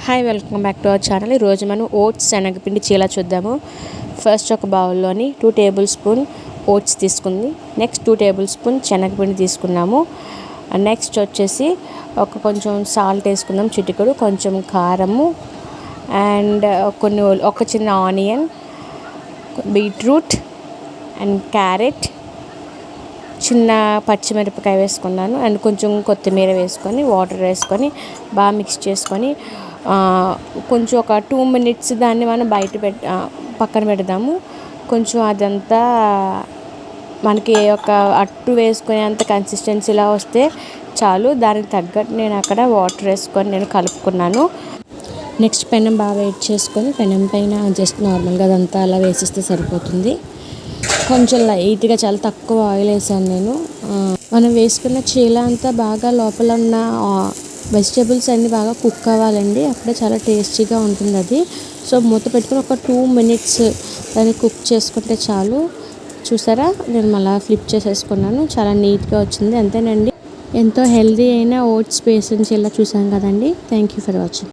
Hi, welcome back to our channel. ఈరోజు మనం oats శనగపిండి చీలా చూద్దాము. ఫస్ట్ ఒక బౌల్లోని 2 టేబుల్ స్పూన్ ఓట్స్ తీసుకుంది. నెక్స్ట్ 2 టేబుల్ స్పూన్ శనగపిండి తీసుకున్నాము. నెక్స్ట్ వచ్చేసి కొంచెం సాల్ట్ వేసుకుందాం, చిటికెడు, కొంచెం కారము అండ్ ఒక చిన్న ఆనియన్, బీట్రూట్ అండ్ క్యారెట్, చిన్న పచ్చిమిరపకాయ వేసుకున్నాను అండ్ కొంచెం కొత్తిమీర వేసుకొని వాటర్ వేసుకొని బాగా మిక్స్ చేసుకొని కొంచెం ఒక 2 minutes దాన్ని మనం పక్కన పెడదాము. కొంచెం అదంతా మనకి ఒక అట్టు వేసుకునేంత కన్సిస్టెన్సీలా వస్తే చాలు. దానికి తగ్గట్టు నేను అక్కడ వాటర్ వేసుకొని నేను కలుపుకున్నాను. నెక్స్ట్ పెనం బాగా వెయిట్ చేసుకొని పెనం పైన జస్ట్ నార్మల్గా అదంతా అలా వేసిస్తే సరిపోతుంది. కొంచెం లైట్గా, చాలా తక్కువ ఆయిల్ వేసాను నేను. మనం వేసుకున్న చీల అంతా బాగా లోపల ఉన్న వెజిటేబుల్స్ అన్నీ బాగా కుక్ అవ్వాలండి, అప్పుడే చాలా టేస్టీగా ఉంటుంది అది. సో మూత పెట్టుకుని ఒక 2 minutes దాన్ని కుక్ చేసుకుంటే చాలు. చూసారా, నేను మళ్ళీ ఫ్లిప్ చేసేసుకున్నాను. చాలా నీట్గా వచ్చింది. అంతేనండి, ఎంతో హెల్దీ అయిన ఓట్స్ బేసన్ చీల చూసాం కదండి. Thank you for watching.